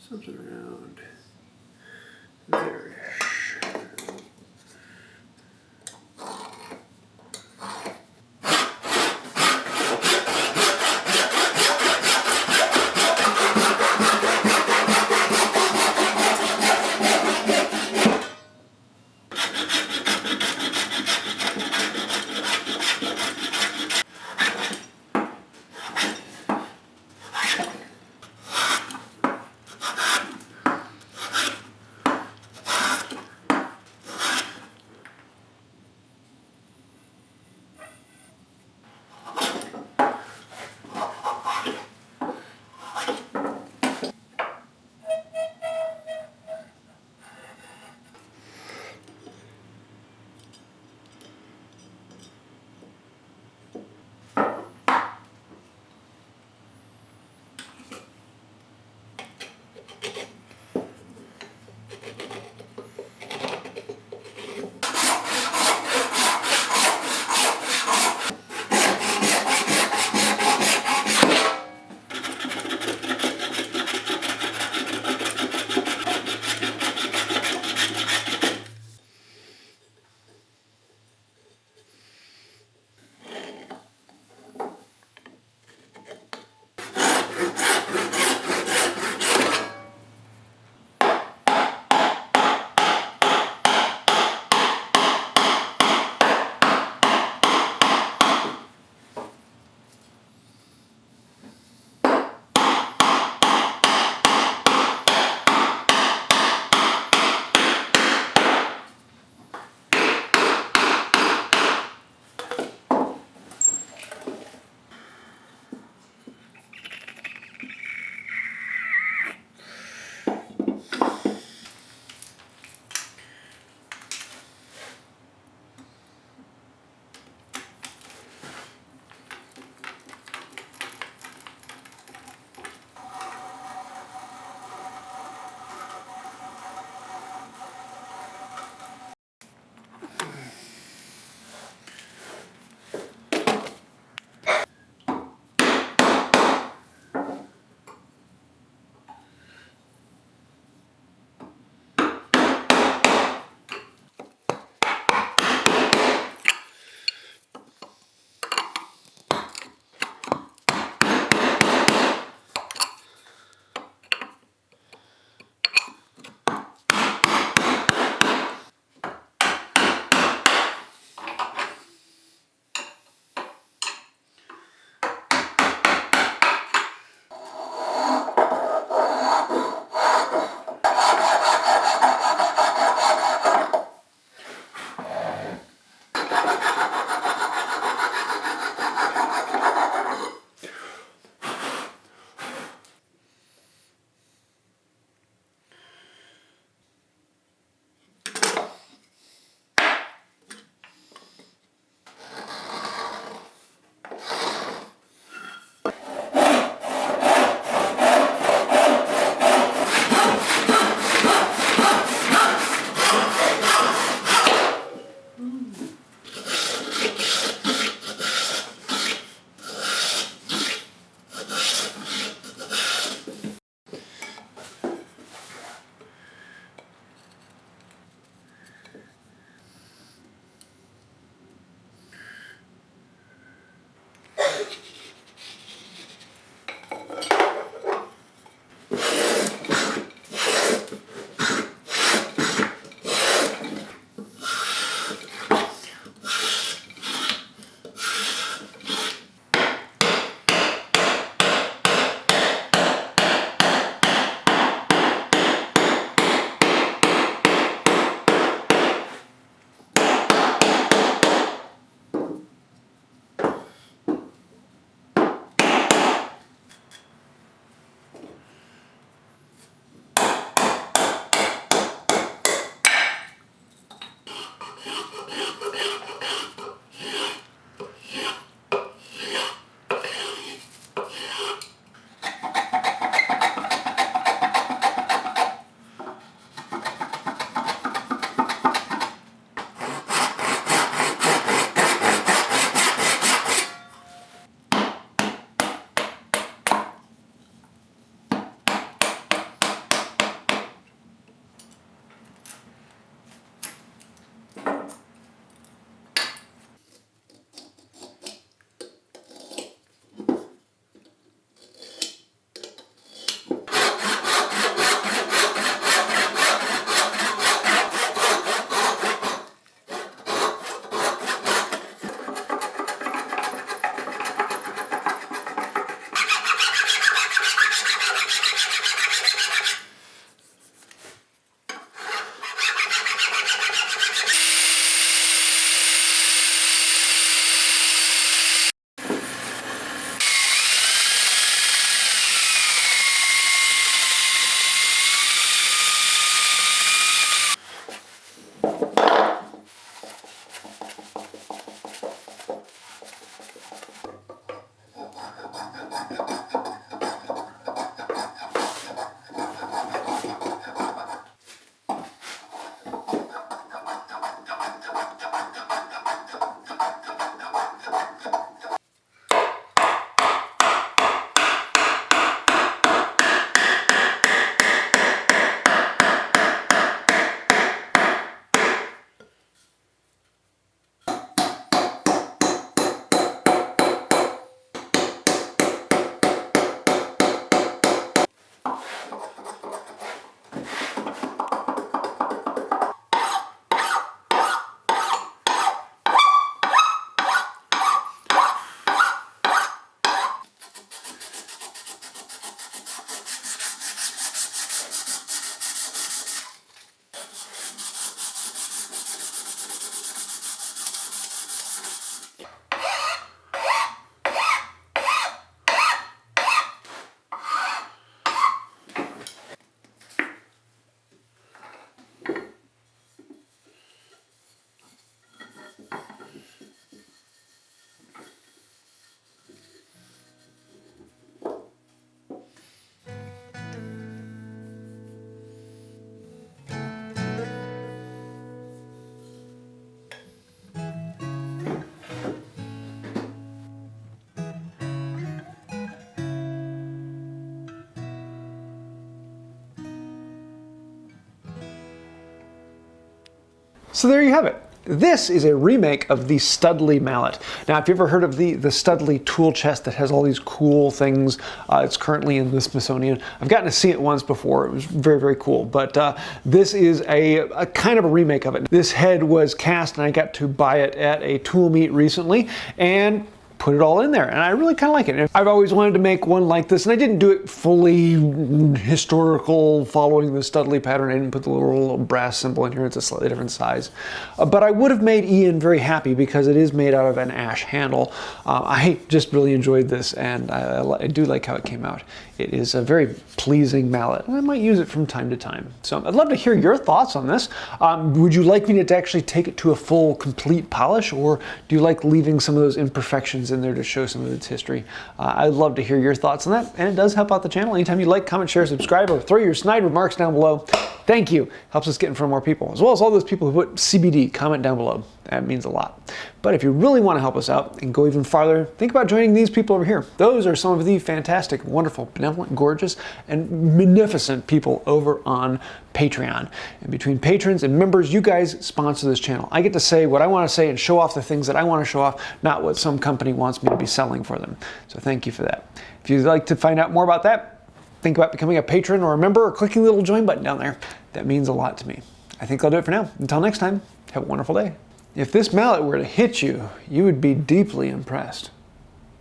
something around there. So there you have it. This is a remake of the Studley mallet. Now, if you ever heard of the Studley tool chest that has all these cool things, it's currently in the Smithsonian. I've gotten to see it once before. It was very, very cool. But this is a kind of a remake of it. This head was cast and I got to buy it at a tool meet recently and put it all in there, and I really kind of like it. I've always wanted to make one like this, and I didn't do it fully historical, following the Studley pattern. I didn't put the little brass symbol in here. It's a slightly different size. But I would have made Ian very happy because it is made out of an ash handle. I just really enjoyed this, and I do like how it came out. It is a very pleasing mallet, and I might use it from time to time. So I'd love to hear your thoughts on this. Would you like me to actually take it to a full, complete polish, or do you like leaving some of those imperfections in there to show some of its history? I'd love to hear your thoughts on that, and it does help out the channel. Anytime you like, comment, share, subscribe, or throw your snide remarks down below. Thank you. Helps us get in front of more people, as well as all those people who put CBD. Comment down below. That means a lot. But if you really want to help us out and go even farther, think about joining these people over here. Those are some of the fantastic, wonderful, benevolent, gorgeous, and magnificent people over on Patreon. And between patrons and members, you guys sponsor this channel. I get to say what I want to say and show off the things that I want to show off, not what some company wants me to be selling for them. So thank you for that. If you'd like to find out more about that, think about becoming a patron or a member or clicking the little join button down there. That means a lot to me. I think I'll do it for now. Until next time, have a wonderful day. If this mallet were to hit you, you would be deeply impressed.